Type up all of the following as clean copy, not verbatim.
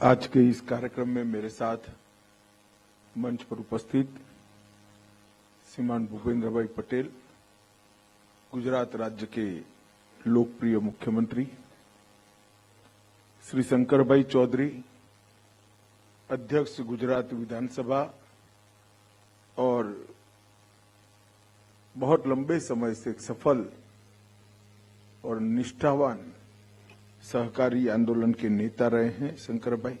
आज के इस कार्यक्रम में मेरे साथ मंच पर उपस्थित श्रीमान भूपेंद्र भाई पटेल, गुजरात राज्य के लोकप्रिय मुख्यमंत्री, श्री शंकर भाई चौधरी, अध्यक्ष गुजरात विधानसभा और बहुत लंबे समय से सफल और निष्ठावान सहकारी आंदोलन के नेता रहे हैं शंकर भाई,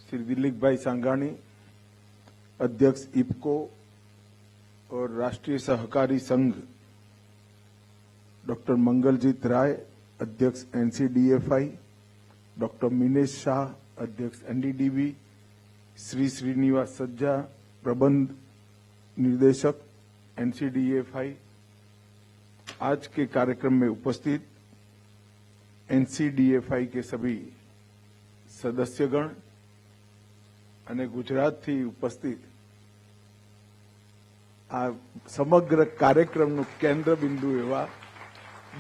श्री दिलीप भाई सांगाणी, अध्यक्ष इफको और राष्ट्रीय सहकारी संघ, डॉक्टर मंगलजीत राय, अध्यक्ष एनसीडीएफआई, डॉक्टर मिनेश शाह, अध्यक्ष एनडीडीबी, श्री श्रीनिवास सज्जा, प्रबंध निर्देशक एनसीडीएफआई, आज के कार्यक्रम में उपस्थित एनसीडीएफआई के सभी सदस्यगण અને ગુજરાતથી ઉપસ્થિત આ સમગ્ર કાર્યક્રમનું કેન્દ્ર બિંદુ એવા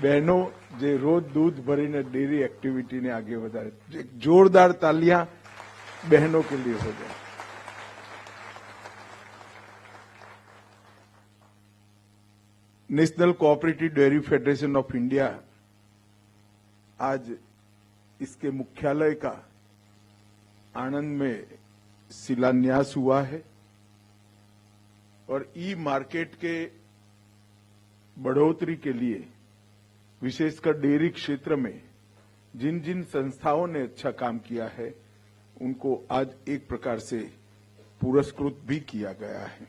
બહેનો જે રોજ દૂધ ભરીને ડેરી એક્ટિવિટીને આગે વધારે, એક જોરદાર તાલિयां બહેનों के लिए हो जाए। National cooperative dairy federation of India आज इसके मुख्यालय का आनंद में शिलान्यास हुआ है और ई मार्केट के बढ़ोतरी के लिए विशेषकर डेयरी क्षेत्र में जिन जिन संस्थाओं ने अच्छा काम किया है उनको आज एक प्रकार से पुरस्कृत भी किया गया है।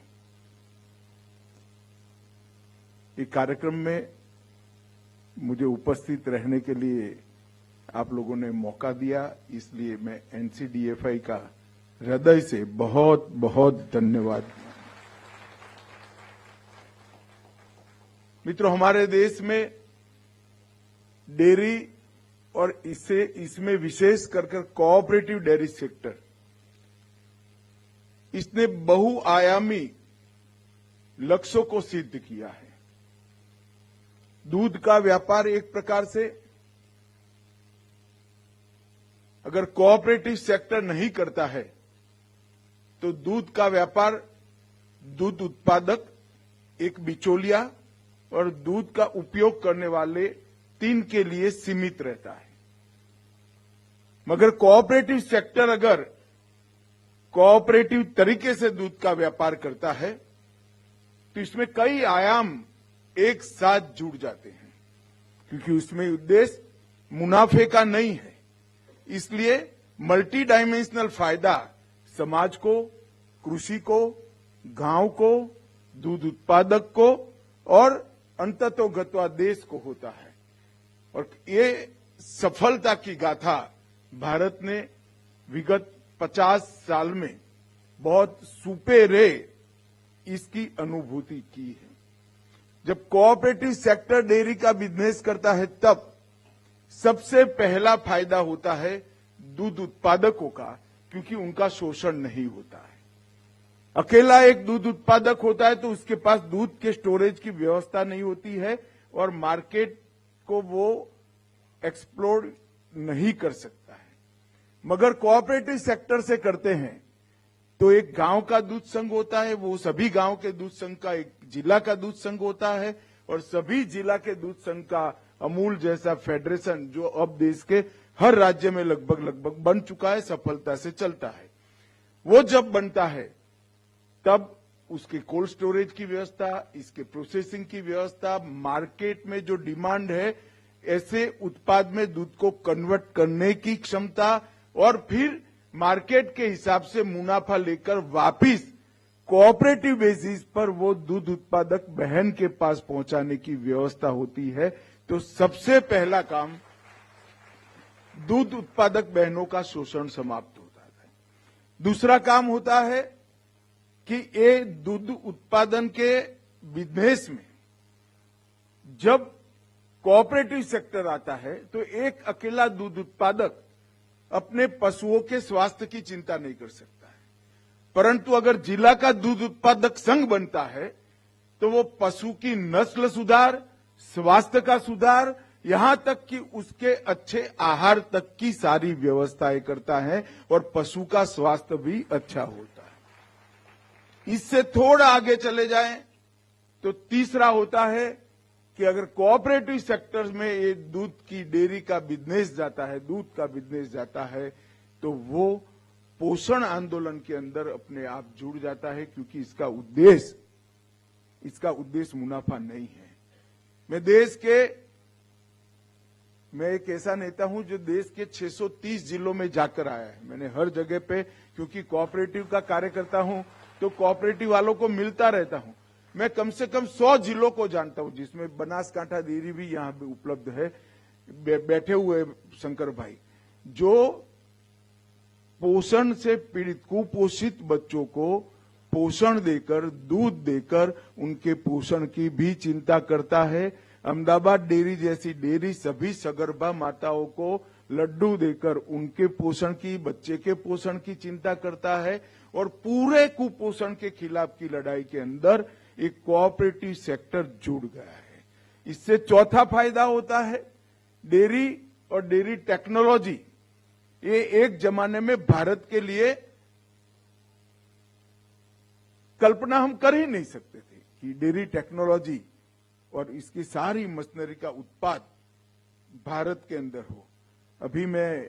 इस कार्यक्रम में मुझे उपस्थित रहने के लिए आप लोगों ने मौका दिया, इसलिए मैं एनसीडीएफआई का हृदय से बहुत बहुत धन्यवाद। मित्रों, हमारे देश में डेयरी और इसमें विशेष कर कोऑपरेटिव डेयरी सेक्टर, इसने बहुआयामी लक्ष्यों को सिद्ध किया है। दूध का व्यापार एक प्रकार से अगर कोऑपरेटिव सेक्टर नहीं करता है तो दूध का व्यापार दूध उत्पादक, एक बिचौलिया और दूध का उपयोग करने वाले 3 के लिए सीमित रहता है। मगर कोऑपरेटिव सेक्टर अगर कोऑपरेटिव तरीके से दूध का व्यापार करता है तो इसमें कई आयाम एक साथ जुड़ जाते हैं, क्योंकि उसमें उद्देश्य मुनाफे का नहीं है। इसलिए मल्टी डायमेंशनल फायदा समाज को, कृषि को, गांव को, दूध उत्पादक को और अंततोगत्वा देश को होता है। और ये सफलता की गाथा भारत ने विगत 50 साल में बहुत सुपेरे इसकी अनुभूति की है। जब कोऑपरेटिव सेक्टर डेयरी का बिजनेस करता है तब सबसे पहला फायदा होता है दूध उत्पादकों का, क्योंकि उनका शोषण नहीं होता है। अकेला एक दूध उत्पादक होता है तो उसके पास दूध के स्टोरेज की व्यवस्था नहीं होती है और मार्केट को वो एक्सप्लोर नहीं कर सकता है। मगर कोऑपरेटिव सेक्टर से करते हैं तो एक गांव का दूध संघ होता है, वो सभी गांव के दूध संघ का एक जिला का दूध संघ होता है और सभी जिला के दूध संघ का अमूल जैसा फेडरेशन जो अब देश के हर राज्य में लगभग बन चुका है, सफलता से चलता है। वो जब बनता है तब उसके कोल्ड स्टोरेज की व्यवस्था, इसके प्रोसेसिंग की व्यवस्था, मार्केट में जो डिमांड है ऐसे उत्पाद में दूध को कन्वर्ट करने की क्षमता और फिर मार्केट के हिसाब से मुनाफा लेकर वापिस कोऑपरेटिव बेसिस पर वो दूध उत्पादक बहन के पास पहुंचाने की व्यवस्था होती है। तो सबसे पहला काम दूध उत्पादक बहनों का शोषण समाप्त होता है। दूसरा काम होता है कि ये दूध उत्पादन के बिजनेस में जब कोऑपरेटिव सेक्टर आता है तो एक अकेला दूध उत्पादक अपने पशुओं के स्वास्थ्य की चिंता नहीं कर सकता है, परंतु अगर जिला का दूध उत्पादक संघ बनता है तो वो पशु की नस्ल सुधार, स्वास्थ्य का सुधार यहां तक कि उसके अच्छे आहार तक की सारी व्यवस्थाएं करता है और पशु का स्वास्थ्य भी अच्छा होता है। इससे थोड़ा आगे चले जाएं तो तीसरा होता है कि अगर कोऑपरेटिव सेक्टर में ये दूध की डेयरी का बिजनेस जाता है, दूध का बिजनेस जाता है, तो वो पोषण आंदोलन के अंदर अपने आप जुड़ जाता है, क्योंकि इसका उद्देश्य मुनाफा नहीं है। मैं एक ऐसा नेता हूं जो देश के 630 जिलों में जाकर आया है। मैंने हर जगह पे, क्योंकि कोऑपरेटिव का कार्य करता हूं तो कोऑपरेटिव वालों को मिलता रहता हूं। मैं कम से कम 100 जिलों को जानता हूं, जिसमें बनासकांठा डेयरी भी यहां पे उपलब्ध है। बैठे हुए शंकर भाई, जो पोषण से पीड़ित कुपोषित बच्चों को पोषण देकर, दूध देकर उनके पोषण की भी चिंता करता है। अहमदाबाद डेयरी जैसी डेयरी सभी सगर्भा माताओं को लड्डू देकर उनके पोषण की, बच्चे के पोषण की चिंता करता है। और पूरे कुपोषण के खिलाफ की लड़ाई के अंदर एक कोऑपरेटिव सेक्टर जुड़ गया है। इससे चौथा फायदा होता है डेयरी और डेयरी टेक्नोलॉजी। ये एक जमाने में भारत के लिए कल्पना हम कर ही नहीं सकते थे कि डेयरी टेक्नोलॉजी और इसकी सारी मशीनरी का उत्पाद भारत के अंदर हो। अभी मैं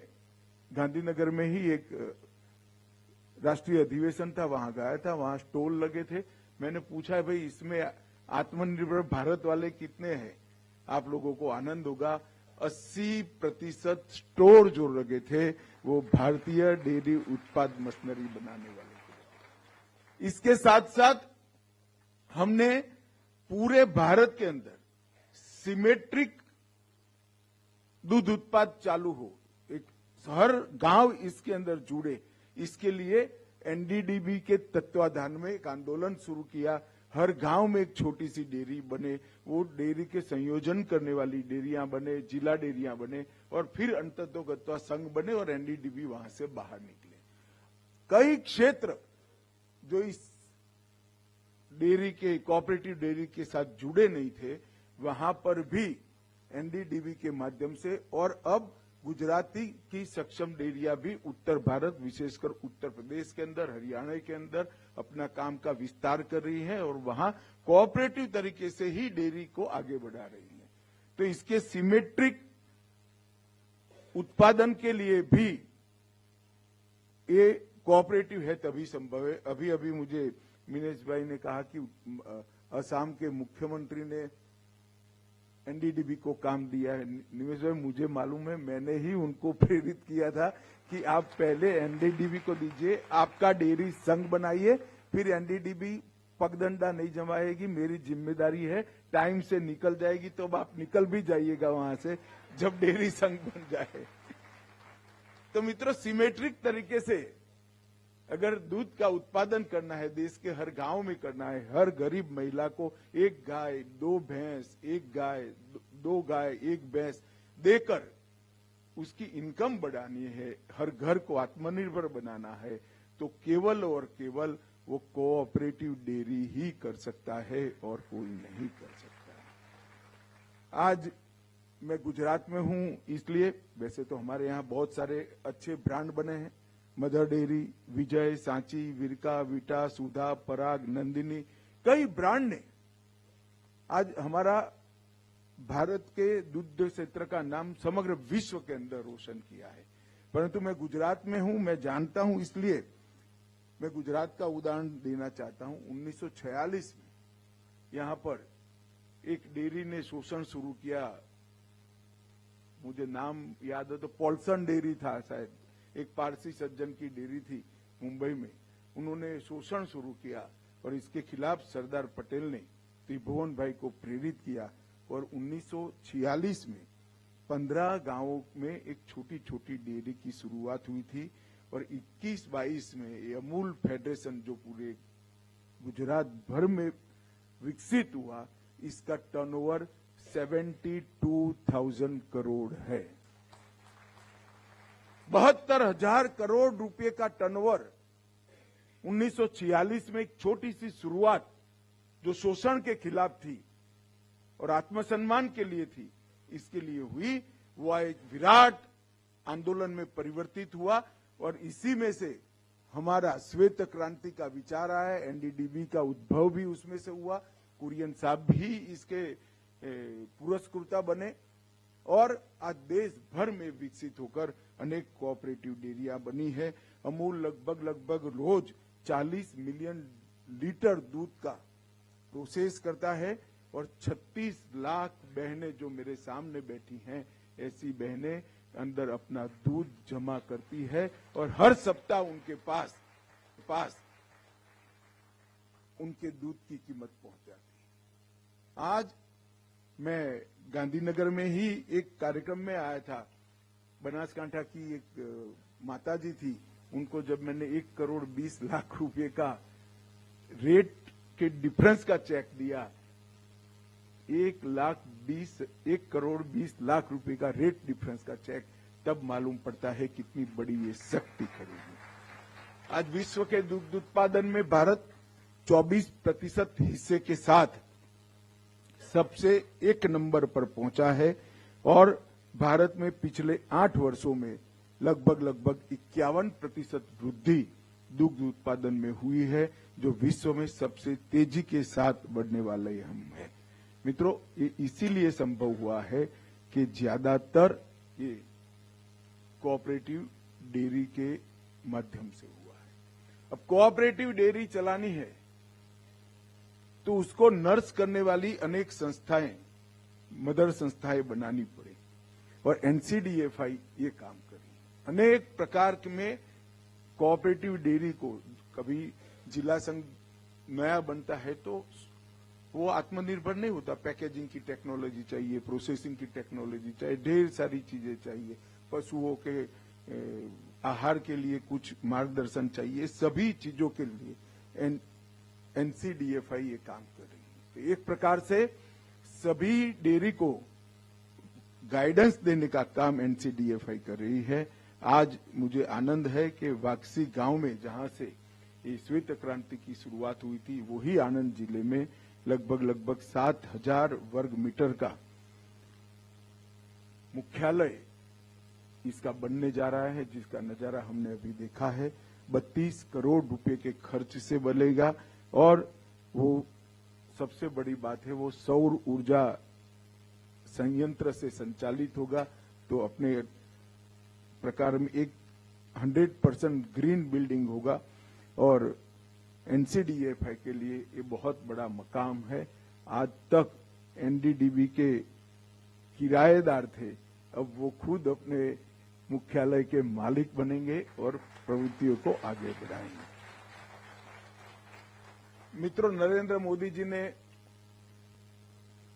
गांधीनगर में ही एक राष्ट्रीय अधिवेशन था, वहां गया था, वहां स्टॉल लगे थे। मैंने पूछा, भाई इसमें आत्मनिर्भर भारत वाले कितने हैं? आप लोगों को आनंद होगा, 80% स्टोर जो लगे थे वो भारतीय डेयरी उत्पाद मशीनरी बनाने वाले थे। इसके साथ साथ हमने पूरे भारत के अंदर सिमेट्रिक दूध उत्पाद चालू हो, एक हर गांव इसके अंदर जुड़े, इसके लिए एनडीडीबी के तत्वाधान में एक आंदोलन शुरू किया। हर गांव में एक छोटी सी डेयरी बने, वो डेयरी के संयोजन करने वाली डेयरियां बने, जिला डेयरियां बने, और फिर अंततोगत्वा संघ बने और एनडीडीबी वहां से बाहर निकले। कई क्षेत्र जो इस डेयरी के, कोऑपरेटिव डेयरी के साथ जुड़े नहीं थे, वहां पर भी एनडीडीबी के माध्यम से, और अब गुजराती की सक्षम डेयरियां भी उत्तर भारत, विशेषकर उत्तर प्रदेश के अंदर, हरियाणा के अंदर अपना काम का विस्तार कर रही है और वहां कोऑपरेटिव तरीके से ही डेयरी को आगे बढ़ा रही है। तो इसके सिमेट्रिक उत्पादन के लिए भी ये कोऑपरेटिव है तभी संभव है। अभी अभी मुझे मिनेश भाई ने कहा कि असम के मुख्यमंत्री ने एनडीडीबी को काम दिया है। निमेश भाई, मुझे मालूम है, मैंने ही उनको प्रेरित किया था कि आप पहले एनडीडीबी को दीजिए, आपका डेयरी संघ बनाइए, फिर एनडीडीबी पगडंडा नहीं जमाएगी, मेरी जिम्मेदारी है, टाइम से निकल जाएगी तो अब आप निकल भी जाइएगा वहां से जब डेयरी संघ बन जाए। तो मित्रों, सिमेट्रिक तरीके से अगर दूध का उत्पादन करना है, देश के हर गांव में करना है, हर गरीब महिला को एक गाय, दो भैंस, एक गाय, दो गाय, एक भैंस देकर उसकी इनकम बढ़ानी है, हर घर को आत्मनिर्भर बनाना है, तो केवल और केवल वो कोऑपरेटिव डेयरी ही कर सकता है और कोई नहीं कर सकता है। आज मैं गुजरात में हूं, इसलिए वैसे तो हमारे यहाँ बहुत सारे अच्छे ब्रांड बने हैं, मदर डेयरी, विजय, सांची, विरका, विटा, सुधा, पराग, नंदिनी, कई ब्रांड ने आज हमारा भारत के दुग्ध क्षेत्र का नाम समग्र विश्व के अंदर रोशन किया है। परंतु मैं गुजरात में हूं, मैं जानता हूं, इसलिए मैं गुजरात का उदाहरण देना चाहता हूं। 1946 में यहां पर एक डेयरी ने शोषण शुरू किया, मुझे नाम याद है तो पॉल्सन डेयरी था शायद, एक पारसी सज्जन की डेयरी थी मुंबई में। उन्होंने शोषण शुरू किया और इसके खिलाफ सरदार पटेल ने त्रिभुवन भाई को प्रेरित किया और 1946 में 15 गांवों में एक छोटी छोटी डेयरी की शुरुआत हुई थी और 21-22 में ये अमूल फेडरेशन जो पूरे गुजरात भर में विकसित हुआ, इसका टर्नओवर 72,000 करोड़ है। 72,000 करोड़ रुपए का टर्नओवर 1946 में एक छोटी सी शुरुआत जो शोषण के खिलाफ थी और आत्मसम्मान के लिए थी, इसके लिए हुई, वह एक विराट आंदोलन में परिवर्तित हुआ और इसी में से हमारा श्वेत क्रांति का विचार आया। एनडीडीबी का उद्भव भी उसमें से हुआ। कुरियन साहब भी इसके पुरस्कृता बने और आज देश भर में विकसित होकर अनेक कोऑपरेटिव डेयरियां बनी है। अमूल लगभग रोज 40 मिलियन लीटर दूध का प्रोसेस करता है और 36 लाख बहनें जो मेरे सामने बैठी हैं, ऐसी बहनें अंदर अपना दूध जमा करती है और हर सप्ताह उनके पास उनके दूध की कीमत पहुंच जाती है। आज मैं गांधीनगर में ही एक कार्यक्रम में आया था। बनासकांठा की एक माताजी थी, उनको जब मैंने 1 करोड़ 20 लाख रुपए का रेट के डिफरेंस का चेक दिया, 1 करोड़ 20 लाख रुपए का रेट डिफरेंस का चेक, तब मालूम पड़ता है कितनी बड़ी ये शक्ति खड़ी है। आज विश्व के दुग्ध उत्पादन में भारत 24% हिस्से के साथ सबसे 1 नंबर पर पहुंचा है और भारत में पिछले 8 वर्षों में लगभग 51% वृद्धि दुग्ध उत्पादन में हुई है, जो विश्व में सबसे तेजी के साथ बढ़ने वाले हम हैं। मित्रों, ये इसीलिए संभव हुआ है कि ज्यादातर ये कोऑपरेटिव डेयरी के माध्यम से हुआ है। अब कोऑपरेटिव डेयरी चलानी है तो उसको नर्स करने वाली अनेक संस्थाएं, मदर संस्थाएं बनानी पड़े और एनसीडीएफआई ये काम करी। अनेक प्रकार में कोऑपरेटिव डेयरी को, कभी जिला संघ नया बनता है तो वो आत्मनिर्भर नहीं होता, पैकेजिंग की टेक्नोलॉजी चाहिए, प्रोसेसिंग की टेक्नोलॉजी चाहिए, ढेर सारी चीजें चाहिए, पशुओं के आहार के लिए कुछ मार्गदर्शन चाहिए, सभी चीजों के लिए एनसीडीएफआई ये काम कर रही है। तो एक प्रकार से सभी डेयरी को गाइडेंस देने का काम एनसीडीएफआई कर रही है। आज मुझे आनंद है कि वाक्सी गांव में, जहां से ये श्वेत क्रांति की शुरुआत हुई थी, वही आनंद जिले में लगभग 7,000 वर्ग मीटर का मुख्यालय इसका बनने जा रहा है, जिसका नजारा हमने अभी देखा है। 32 करोड़ रुपए के खर्च से बनेगा और वो सबसे बड़ी बात है, वो सौर ऊर्जा संयंत्र से संचालित होगा। तो अपने प्रकार में एक 100% ग्रीन बिल्डिंग होगा और एनसीडीएफआई के लिए ये बहुत बड़ा मकाम है। आज तक एनडीडीबी के किराएदार थे, अब वो खुद अपने मुख्यालय के मालिक बनेंगे और प्रवृत्तियों को आगे बढ़ाएंगे। मित्रों, नरेंद्र मोदी जी ने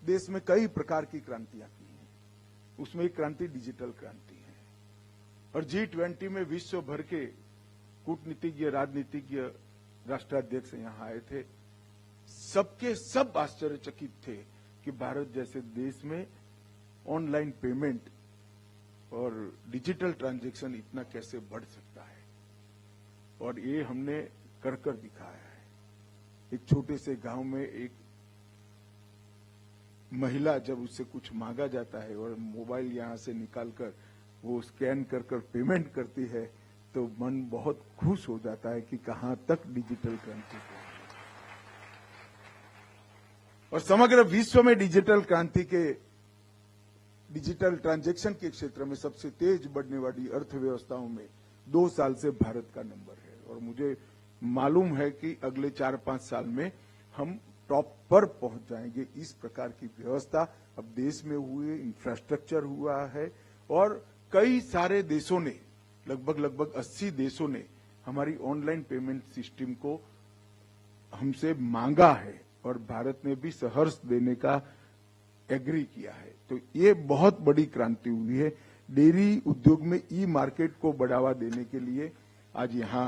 देश में कई प्रकार की क्रांतियां की हैं, उसमें एक क्रांति डिजिटल क्रांति है और G20 में विश्व भर के कूटनीतिज्ञ, राजनीतिज्ञ, राष्ट्राध्यक्ष यहां आए थे। सबके सब आश्चर्यचकित थे कि भारत जैसे देश में ऑनलाइन पेमेंट और डिजिटल ट्रांजैक्शन इतना कैसे बढ़ सकता है, और ये हमने कर दिखाया है। एक छोटे से गांव में एक महिला जब उससे कुछ मांगा जाता है और मोबाइल यहां से निकालकर वो स्कैन कर पेमेंट करती है, तो मन बहुत खुश हो जाता है कि कहां तक डिजिटल क्रांति पहुंची। और समग्र विश्व में डिजिटल क्रांति के, डिजिटल ट्रांजैक्शन के क्षेत्र में सबसे तेज बढ़ने वाली अर्थव्यवस्थाओं में 2 साल से भारत का नंबर है और मुझे मालूम है कि अगले 4-5 साल में हम टॉप पर पहुंच जाएंगे। इस प्रकार की व्यवस्था अब देश में हुई, इंफ्रास्ट्रक्चर हुआ है और कई सारे देशों ने, लगभग 80 देशों ने हमारी ऑनलाइन पेमेंट सिस्टम को हमसे मांगा है और भारत ने भी सहर्ष देने का एग्री किया है। तो ये बहुत बड़ी क्रांति हुई है। डेयरी उद्योग में ई मार्केट को बढ़ावा देने के लिए आज यहां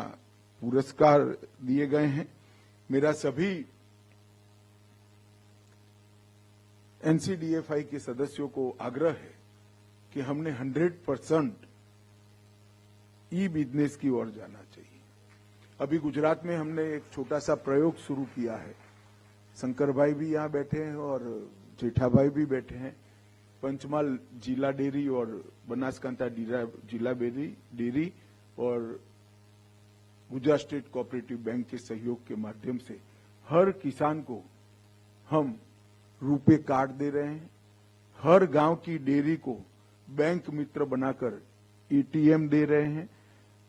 पुरस्कार दिए गए हैं। मेरा सभी एनसीडीएफआई के सदस्यों को आग्रह है कि हमने 100% ई बिजनेस की ओर जाना चाहिए। अभी गुजरात में हमने एक छोटा सा प्रयोग शुरू किया है। शंकर भाई भी यहां बैठे हैं और जेठा भाई भी बैठे हैं। पंचमहाल जिला डेयरी और बनासकांठा जिला डेयरी और गुजरात स्टेट कोऑपरेटिव बैंक के सहयोग के माध्यम से हर किसान को हम रुपे कार्ड दे रहे हैं। हर गांव की डेयरी को बैंक मित्र बनाकर एटीएम दे रहे हैं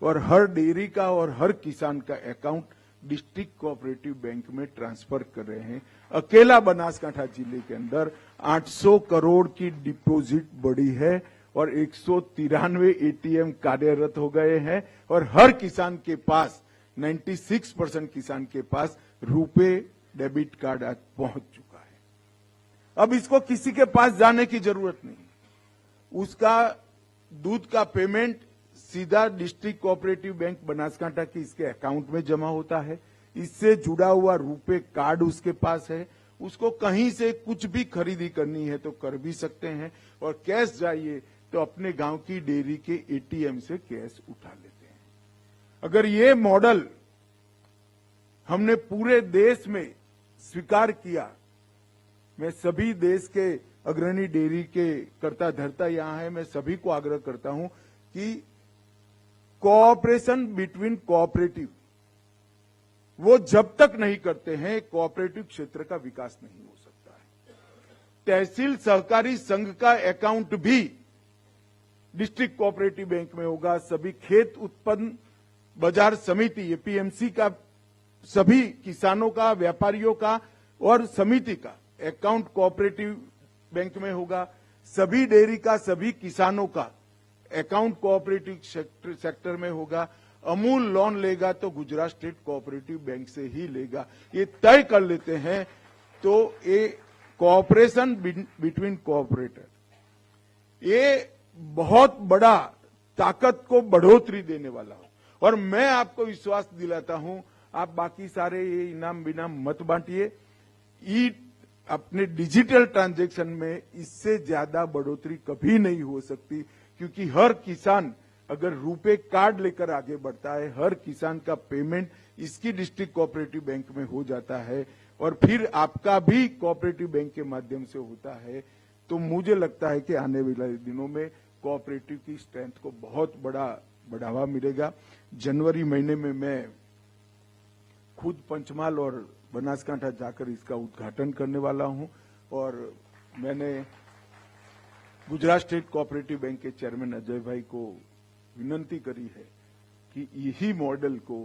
और हर डेयरी का और हर किसान का अकाउंट डिस्ट्रिक्ट कोऑपरेटिव बैंक में ट्रांसफर कर रहे हैं। अकेला बनासकांठा जिले के अंदर 800 करोड़ की डिपॉजिट बढ़ी है और 193 एटीएम कार्यरत हो गए हैं और हर किसान के पास 96% किसान के पास रुपे डेबिट कार्ड आज पहुंच चुका है। अब इसको किसी के पास जाने की जरूरत नहीं। उसका दूध का पेमेंट सीधा डिस्ट्रिक्ट कोऑपरेटिव बैंक बनासकांठा की इसके अकाउंट में जमा होता है। इससे जुड़ा हुआ रुपे कार्ड उसके पास है। उसको कहीं से कुछ भी खरीदी करनी है तो कर भी सकते हैं और कैश चाहिए तो अपने गांव की डेयरी के एटीएम से कैश उठा लेते हैं। अगर ये मॉडल हमने पूरे देश में स्वीकार किया, मैं सभी देश के अग्रणी डेयरी के कर्ता धर्ता यहां है, मैं सभी को आग्रह करता हूं कि कोऑपरेशन बिटवीन कोऑपरेटिव वो जब तक नहीं करते हैं कोऑपरेटिव क्षेत्र का विकास नहीं हो सकता है। तहसील सहकारी संघ का अकाउंट भी डिस्ट्रिक्ट कोऑपरेटिव बैंक में होगा। सभी खेत उत्पन्न बाजार समिति एपीएमसी का सभी किसानों का, व्यापारियों का और समिति का अकाउंट कोऑपरेटिव बैंक में होगा। सभी डेयरी का, सभी किसानों का अकाउंट कोऑपरेटिव सेक्टर में होगा। अमूल लोन लेगा तो गुजरात स्टेट कोऑपरेटिव बैंक से ही लेगा। ये तय कर लेते हैं तो ये कोऑपरेशन बिटवीन कोऑपरेटर ये बहुत बड़ा ताकत को बढ़ोतरी देने वाला हो। और मैं आपको विश्वास दिलाता हूं, आप बाकी सारे ये इनाम बिनाम मत बांटिए। अपने डिजिटल ट्रांजैक्शन में इससे ज्यादा बढ़ोतरी कभी नहीं हो सकती, क्योंकि हर किसान अगर रुपे कार्ड लेकर आगे बढ़ता है, हर किसान का पेमेंट इसकी डिस्ट्रिक्ट कोऑपरेटिव बैंक में हो जाता है और फिर आपका भी कोऑपरेटिव बैंक के माध्यम से होता है, तो मुझे लगता है कि आने वाले दिनों में कोऑपरेटिव की स्ट्रेंथ को बहुत बड़ा बढ़ावा मिलेगा। जनवरी महीने में मैं खुद पंचमहाल और बनासकांठा जाकर इसका उद्घाटन करने वाला हूं और मैंने गुजरात स्टेट कोऑपरेटिव बैंक के चेयरमैन अजय भाई को विनंती करी है कि यही मॉडल को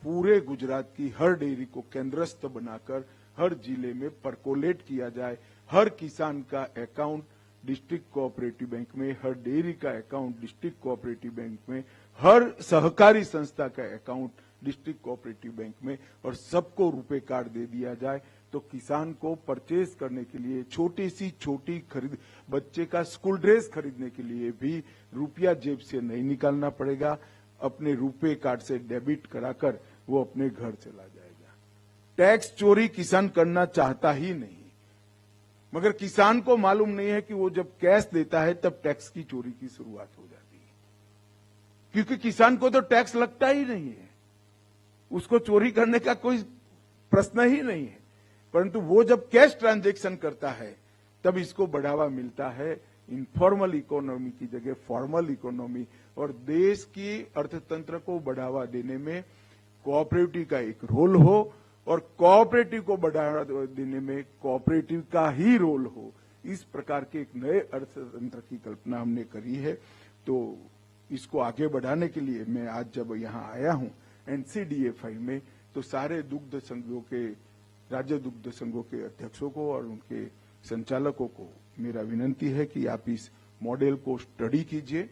पूरे गुजरात की हर डेयरी को केंद्रस्थ बनाकर हर जिले में परकोलेट किया जाए। हर किसान का अकाउंट डिस्ट्रिक्ट कोऑपरेटिव बैंक में, हर डेयरी का अकाउंट डिस्ट्रिक्ट कोऑपरेटिव बैंक में, हर सहकारी संस्था का अकाउंट डिस्ट्रिक्ट कोऑपरेटिव बैंक में और सबको रुपे कार्ड दे दिया जाए तो किसान को परचेज करने के लिए छोटी सी छोटी खरीद, बच्चे का स्कूल ड्रेस खरीदने के लिए भी रुपया जेब से नहीं निकालना पड़ेगा। अपने रुपे कार्ड से डेबिट कराकर वो अपने घर चला जाएगा। टैक्स चोरी किसान करना चाहता ही नहीं, मगर किसान को मालूम नहीं है कि वो जब कैश देता है तब टैक्स की चोरी की शुरुआत हो जाती है, क्योंकि किसान को तो टैक्स लगता ही नहीं है, उसको चोरी करने का कोई प्रश्न ही नहीं है। परंतु वो जब कैश ट्रांजैक्शन करता है तब इसको बढ़ावा मिलता है। इनफॉर्मल इकोनॉमी की जगह फॉर्मल इकोनॉमी और देश की अर्थतंत्र को बढ़ावा देने में कोऑपरेटिव का एक रोल हो और कोऑपरेटिव को बढ़ावा देने में कोऑपरेटिव का ही रोल हो, इस प्रकार के एक नए अर्थतंत्र की कल्पना हमने करी है। तो इसको आगे बढ़ाने के लिए मैं आज जब यहाँ आया हूँ एनसीडीएफआई में, तो सारे दुग्ध संघों के, राज्य दुग्ध संघों के अध्यक्षों को और उनके संचालकों को मेरा विनंती है कि आप इस मॉडल को स्टडी कीजिए।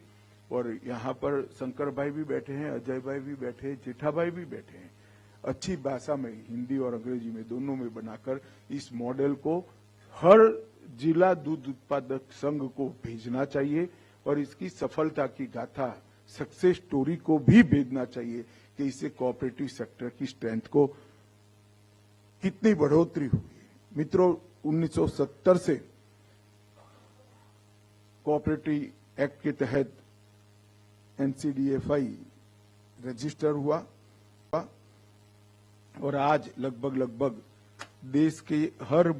और यहाँ पर शंकर भाई भी बैठे हैं, अजय भाई भी बैठे हैं, जेठा भाई भी बैठे हैं। अच्छी भाषा में, हिंदी और अंग्रेजी में दोनों में बनाकर इस मॉडल को हर जिला दूध उत्पादक संघ को भेजना चाहिए और इसकी सफलता की गाथा, सक्सेस स्टोरी को भी भेजना चाहिए कि इससे कोऑपरेटिव सेक्टर की स्ट्रेंथ को कितनी बढ़ोतरी हुई है। मित्रों, 1970 से कोऑपरेटिव एक्ट के तहत एनसीडीएफआई रजिस्टर हुआ और आज लगभग देश के हर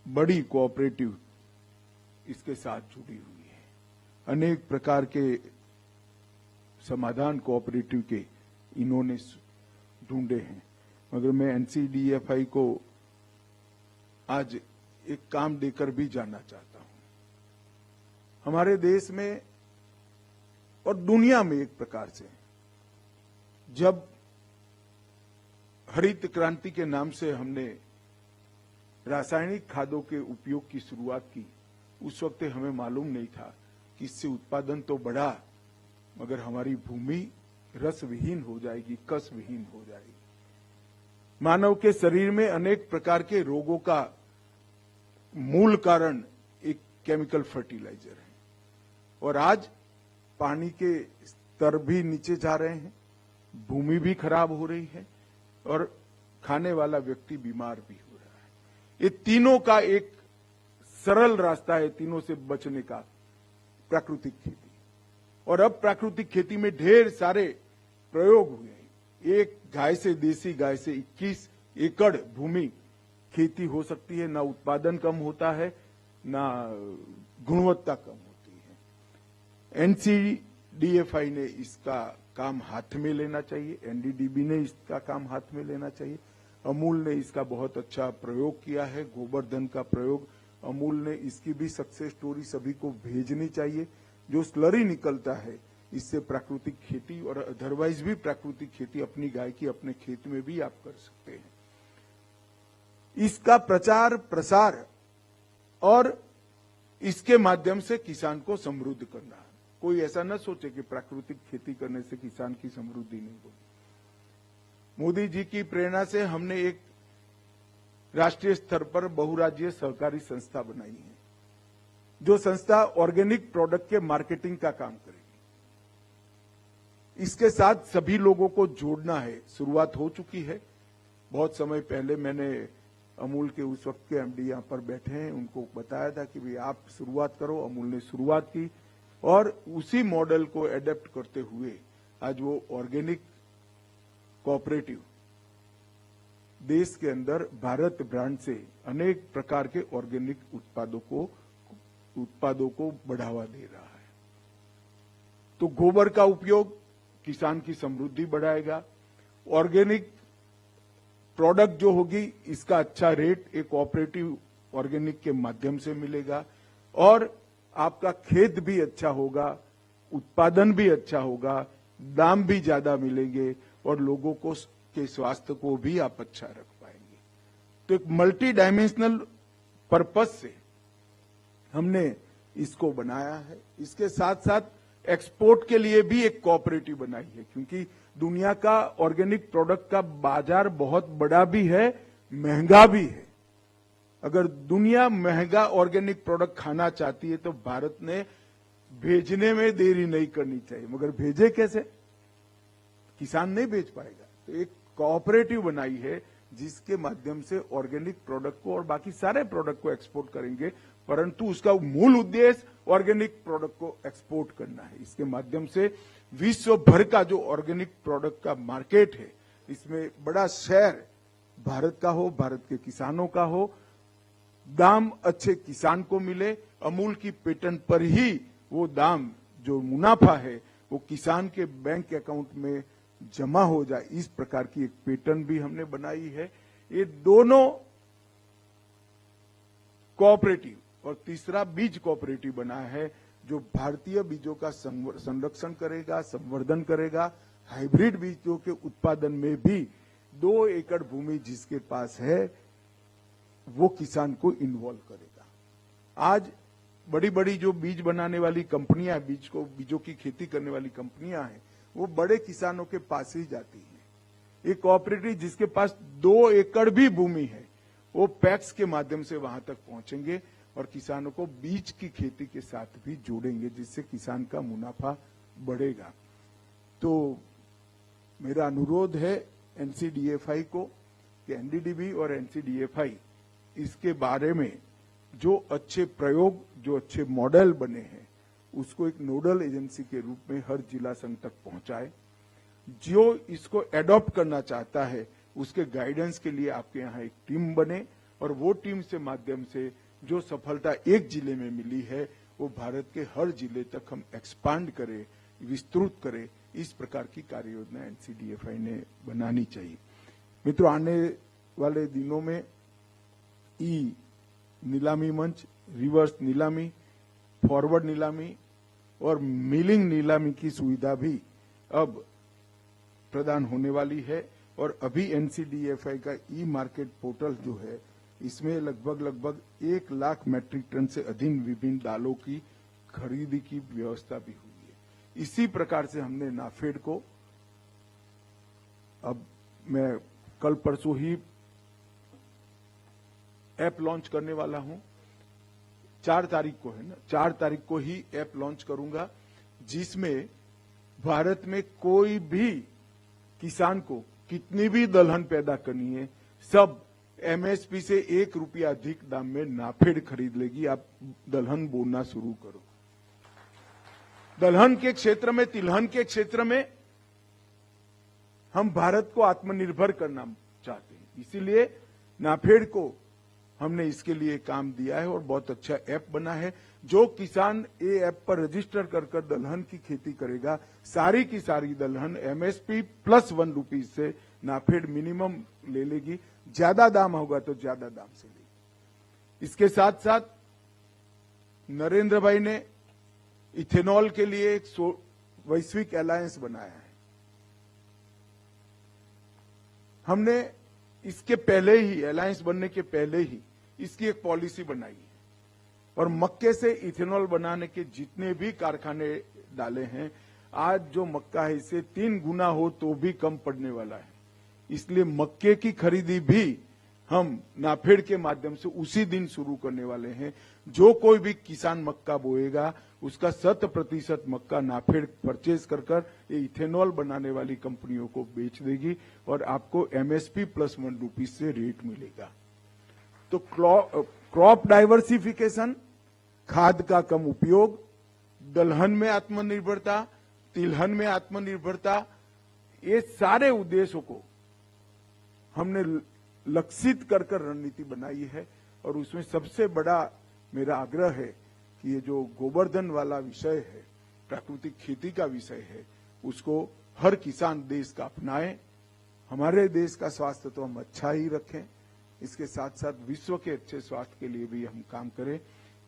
बड़ी कोऑपरेटिव इसके साथ जुड़ी हुई है। अनेक प्रकार के समाधान कोऑपरेटिव के इन्होंने ढूंढे हैं, मगर मैं एनसीडीएफआई को आज एक काम देकर भी जाना चाहता हूं। हमारे देश में और दुनिया में एक प्रकार से जब हरित क्रांति के नाम से हमने रासायनिक खादों के उपयोग की शुरुआत की, उस वक्त हमें मालूम नहीं था कि इससे उत्पादन तो बढ़ा, मगर हमारी भूमि रस विहीन हो जाएगी, कस विहीन हो जाएगी। मानव के शरीर में अनेक प्रकार के रोगों का मूल कारण एक केमिकल फर्टिलाइजर है, और आज पानी के स्तर भी नीचे जा रहे हैं, भूमि भी खराब हो रही है और खाने वाला व्यक्ति बीमार भी हो रहा है। ये तीनों का एक सरल रास्ता है, तीनों से बचने का, प्राकृतिक खेती। और अब प्राकृतिक खेती में ढेर सारे प्रयोग हुए हैं। एक गाय से, देसी गाय से 21 एकड़ भूमि खेती हो सकती है, ना उत्पादन कम होता है, ना गुणवत्ता कम होती है। एनसीडीएफआई ने इसका काम हाथ में लेना चाहिए, एनडीडीबी ने इसका काम हाथ में लेना चाहिए। अमूल ने इसका बहुत अच्छा प्रयोग किया है, गोवर्धन का प्रयोग। अमूल ने इसकी भी सक्सेस स्टोरी सभी को भेजनी चाहिए। जो स्लरी निकलता है इससे प्राकृतिक खेती और अदरवाइज भी प्राकृतिक खेती अपनी गाय की अपने खेत में भी आप कर सकते हैं। इसका प्रचार प्रसार और इसके माध्यम से किसान को समृद्ध करना। कोई ऐसा न सोचे कि प्राकृतिक खेती करने से किसान की समृद्धि नहीं होगी। मोदी जी की प्रेरणा से हमने एक राष्ट्रीय स्तर पर बहुराज्यीय सहकारी संस्था बनाई है, जो संस्था ऑर्गेनिक प्रोडक्ट के मार्केटिंग का काम करेगी। इसके साथ सभी लोगों को जोड़ना है। शुरुआत हो चुकी है। बहुत समय पहले मैंने अमूल के उस वक्त के एमडी यहां पर बैठे हैं, उनको बताया था कि भाई आप शुरुआत करो। अमूल ने शुरुआत की और उसी मॉडल को एडेप्ट करते हुए आज वो ऑर्गेनिक कोऑपरेटिव देश के अंदर भारत ब्रांड से अनेक प्रकार के ऑर्गेनिक उत्पादों को बढ़ावा दे रहा है। तो गोबर का उपयोग किसान की समृद्धि बढ़ाएगा। ऑर्गेनिक प्रोडक्ट जो होगी इसका अच्छा रेट एक कोऑपरेटिव ऑर्गेनिक के माध्यम से मिलेगा और आपका खेत भी अच्छा होगा, उत्पादन भी अच्छा होगा, दाम भी ज्यादा मिलेंगे और लोगों को के स्वास्थ्य को भी आप अच्छा रख पाएंगे। तो एक मल्टी डायमेंशनल पर्पस से हमने इसको बनाया है। इसके साथ साथ एक्सपोर्ट के लिए भी एक कोऑपरेटिव बनाई है, क्योंकि दुनिया का ऑर्गेनिक प्रोडक्ट का बाजार बहुत बड़ा भी है, महंगा भी है। अगर दुनिया महंगा ऑर्गेनिक प्रोडक्ट खाना चाहती है तो भारत ने भेजने में देरी नहीं करनी चाहिए, मगर भेजे कैसे? किसान नहीं भेज पाएगा। तो एक कोऑपरेटिव बनाई है जिसके माध्यम से ऑर्गेनिक प्रोडक्ट को और बाकी सारे प्रोडक्ट को एक्सपोर्ट करेंगे, परंतु उसका मूल उद्देश्य ऑर्गेनिक प्रोडक्ट को एक्सपोर्ट करना है। इसके माध्यम से विश्व भर का जो ऑर्गेनिक प्रोडक्ट का मार्केट है, इसमें बड़ा शेयर भारत का हो, भारत के किसानों का हो, दाम अच्छे किसान को मिले, अमूल की पेटेंट पर ही वो दाम जो मुनाफा है वो किसान के बैंक अकाउंट में जमा हो जाए, इस प्रकार की एक पेटेंट भी हमने बनाई है। ये दोनों कोऑपरेटिव और तीसरा बीज कोऑपरेटिव बना है जो भारतीय बीजों का संरक्षण करेगा, संवर्धन करेगा। हाइब्रिड बीजों के उत्पादन में भी 2 एकड़ भूमि जिसके पास है वो किसान को इन्वॉल्व करेगा। आज बड़ी बड़ी जो बीज बनाने वाली कंपनियां, बीजों की खेती करने वाली कंपनियां हैं, वो बड़े किसानों के पास ही जाती हैं। एक कोऑपरेटिव जिसके पास 2 एकड़ भी भूमि है, वो पैक्स के माध्यम से वहां तक पहुंचेंगे और किसानों को बीज की खेती के साथ भी जोड़ेंगे, जिससे किसान का मुनाफा बढ़ेगा। तो मेरा अनुरोध है एनसीडीएफआई को कि एनडीडीबी और एनसीडीएफआई इसके बारे में जो अच्छे प्रयोग, जो अच्छे मॉडल बने हैं, उसको एक नोडल एजेंसी के रूप में हर जिला संघ तक पहुंचाए। जो इसको एडॉप्ट करना चाहता है उसके गाइडेंस के लिए आपके यहाँ एक टीम बने और वो टीम से माध्यम से जो सफलता एक जिले में मिली है वो भारत के हर जिले तक हम एक्सपांड करें, विस्तृत करें, इस प्रकार की कार्य योजना एनसीडीएफआई ने बनानी चाहिए। मित्रों, आने वाले दिनों में ई नीलामी मंच, रिवर्स नीलामी, फॉरवर्ड नीलामी और मिलिंग नीलामी की सुविधा भी अब प्रदान होने वाली है। और अभी एनसीडीएफआई का ई मार्केट पोर्टल जो है, इसमें लगभग 1 लाख मैट्रिक टन से अधिक विभिन्न दालों की खरीदी की व्यवस्था भी हुई है। इसी प्रकार से हमने नाफेड को, अब मैं कल परसों ही ऐप लॉन्च करने वाला हूं, 4 तारीख को है ना, 4 तारीख को ही ऐप लॉन्च करूंगा, जिसमें भारत में कोई भी किसान को कितनी भी दलहन पैदा करनी है, सब एमएसपी से 1 रुपया अधिक दाम में नाफेड खरीद लेगी। आप दलहन बोना शुरू करो। दलहन के क्षेत्र में, तिलहन के क्षेत्र में हम भारत को आत्मनिर्भर करना चाहते हैं, इसीलिए नाफेड को हमने इसके लिए काम दिया है और बहुत अच्छा ऐप बना है। जो किसान ये ऐप पर रजिस्टर कर दलहन की खेती करेगा, सारी की सारी दलहन एमएसपी प्लस 1 रुपीज से नाफेड मिनिमम ले लेगी। ज्यादा दाम होगा तो ज्यादा दाम से लेगी। इसके साथ साथ नरेंद्र भाई ने इथेनॉल के लिए एक वैश्विक अलायंस बनाया है। हमने इसके पहले ही, अलायंस बनने के पहले ही इसकी एक पॉलिसी बनाई है और मक्के से इथेनॉल बनाने के जितने भी कारखाने डाले हैं, आज जो मक्का है इससे 3 गुना हो तो भी कम पड़ने वाला है। इसलिए मक्के की खरीदी भी हम नाफेड के माध्यम से उसी दिन शुरू करने वाले हैं। जो कोई भी किसान मक्का बोएगा, उसका 100% मक्का नाफेड परचेज कर ये इथेनॉल बनाने वाली कंपनियों को बेच देगी और आपको एमएसपी प्लस 1 रुपीज से रेट मिलेगा। तो क्रॉप डाइवर्सिफिकेशन, खाद का कम उपयोग, दलहन में आत्मनिर्भरता, तिलहन में आत्मनिर्भरता, ये सारे उद्देश्यों को हमने लक्षित कर रणनीति बनाई है। और उसमें सबसे बड़ा मेरा आग्रह है कि ये जो गोवर्धन वाला विषय है, प्राकृतिक खेती का विषय है, उसको हर किसान देश का अपनाए। हमारे देश का स्वास्थ्य तो हम अच्छा ही रखें, इसके साथ साथ विश्व के अच्छे स्वास्थ्य के लिए भी हम काम करें।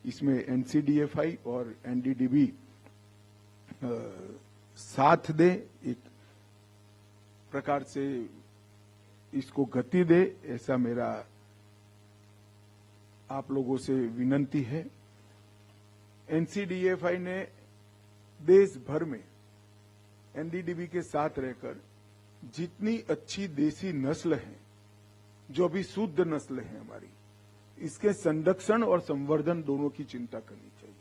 इसमें एनसीडीएफआई और एनडीडीबी साथ दे, एक प्रकार से इसको गति दे, ऐसा मेरा आप लोगों से विनंती है। एनसीडीएफआई ने देश भर में एनडीडीबी के साथ रहकर जितनी अच्छी देसी नस्ल है, जो भी शुद्ध नस्ल है हमारी, इसके संरक्षण और संवर्धन दोनों की चिंता करनी चाहिए।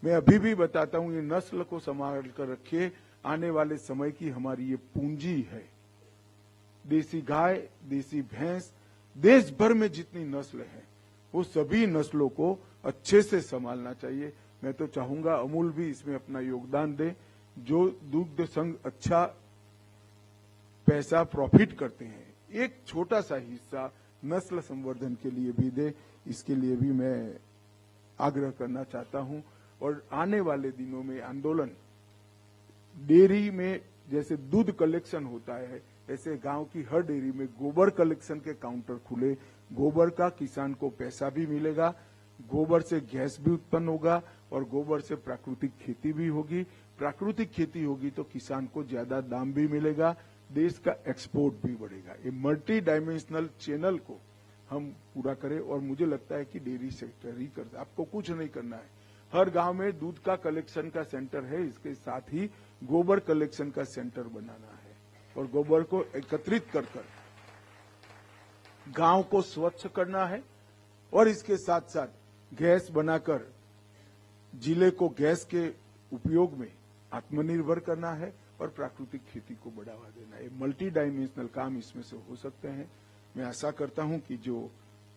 मैं अभी भी बताता हूं, ये नस्ल को संभाल कर रखिए, आने वाले समय की हमारी ये पूंजी है। देसी गाय, देसी भैंस, देश भर में जितनी नस्ल है वो सभी नस्लों को अच्छे से संभालना चाहिए। मैं तो चाहूंगा अमूल भी इसमें अपना योगदान दे। जो दुग्ध संघ अच्छा पैसा प्रॉफिट करते हैं, एक छोटा सा हिस्सा नस्ल संवर्धन के लिए भी दे, इसके लिए भी मैं आग्रह करना चाहता हूं। और आने वाले दिनों में आंदोलन, डेयरी में जैसे दूध कलेक्शन होता है, ऐसे गांव की हर डेयरी में गोबर कलेक्शन के काउंटर खुले। गोबर का किसान को पैसा भी मिलेगा, गोबर से गैस भी उत्पन्न होगा और गोबर से प्राकृतिक खेती भी होगी। प्राकृतिक खेती होगी तो किसान को ज्यादा दाम भी मिलेगा, देश का एक्सपोर्ट भी बढ़ेगा। ये मल्टी डायमेंशनल चैनल को हम पूरा करें और मुझे लगता है कि डेयरी सेक्टर ही करता है। आपको कुछ नहीं करना है, हर गांव में दूध का कलेक्शन का सेंटर है, इसके साथ ही गोबर कलेक्शन का सेंटर बनाना है और गोबर को एकत्रित कर गांव को स्वच्छ करना है और इसके साथ साथ गैस बनाकर जिले को गैस के उपयोग में आत्मनिर्भर करना है और प्राकृतिक खेती को बढ़ावा देना है। मल्टी डायमेंशनल काम इसमें से हो सकते हैं। मैं आशा करता हूं कि जो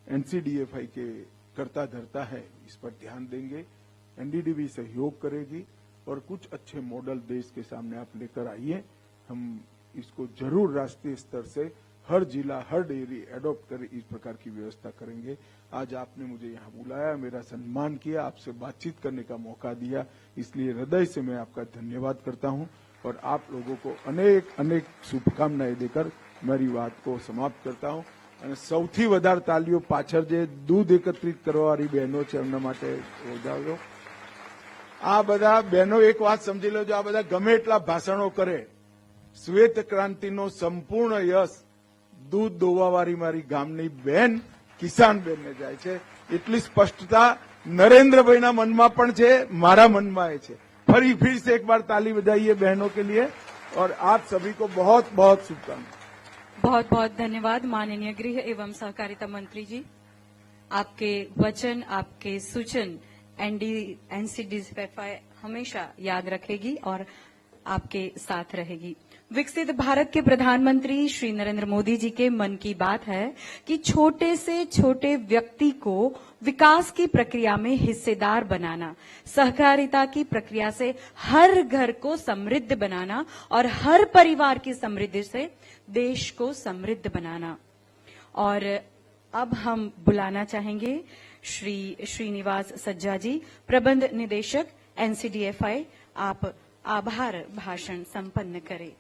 एनसीडीएफआई के करता धरता है, इस पर ध्यान देंगे, एनडीडीबी सहयोग करेगी और कुछ अच्छे मॉडल देश के सामने आप लेकर आइए। हम इसको जरूर राष्ट्रीय स्तर से हर जिला, हर डेयरी एडॉप्ट करे, इस प्रकार की व्यवस्था करेंगे। आज आपने मुझे यहाँ बुलाया, मेरा सम्मान किया, आपसे बातचीत करने का मौका दिया, इसलिए हृदय से मैं आपका धन्यवाद करता हूँ और आप लोगों को अनेक अनेक शुभकामनाएं देकर मेरी बात को समाप्त करता हूँ। અને સૌથી વધારે તાલીઓ પાછળ જે દૂધ એકત્રિત કરવાવાળી બહેનો છે એમના માટે વજાવજો। આ બધા બહેનો એક વાત સમજી લેજો, આ બધા ગમે એટલા ભાષણો કરે, શ્વેત ક્રાંતિનો સંપૂર્ણ યશ દૂધ દોવાવાળી મારી ગામની બહેન કિસાન બહેનને જાય છે। એટલી સ્પષ્ટતા નરેન્દ્રભાઈના મનમાં પણ છે, મારા મનમાં એ છે। फिर से एक बार ताली बजाइए बहनों के लिए और आप सभी को बहुत बहुत शुभकामनाएं। बहुत बहुत धन्यवाद माननीय गृह एवं सहकारिता मंत्री जी। आपके वचन, आपके सूचन एनसीडीएफआई हमेशा याद रखेगी और आपके साथ रहेगी। विकसित भारत के प्रधानमंत्री श्री नरेंद्र मोदी जी के मन की बात है कि छोटे से छोटे व्यक्ति को विकास की प्रक्रिया में हिस्सेदार बनाना, सहकारिता की प्रक्रिया से हर घर को समृद्ध बनाना और हर परिवार की समृद्धि से देश को समृद्ध बनाना। और अब हम बुलाना चाहेंगे श्री श्रीनिवास सज्जा जी, प्रबंध निदेशक एनसीडीएफआई। आप आभार भाषण संपन्न करें।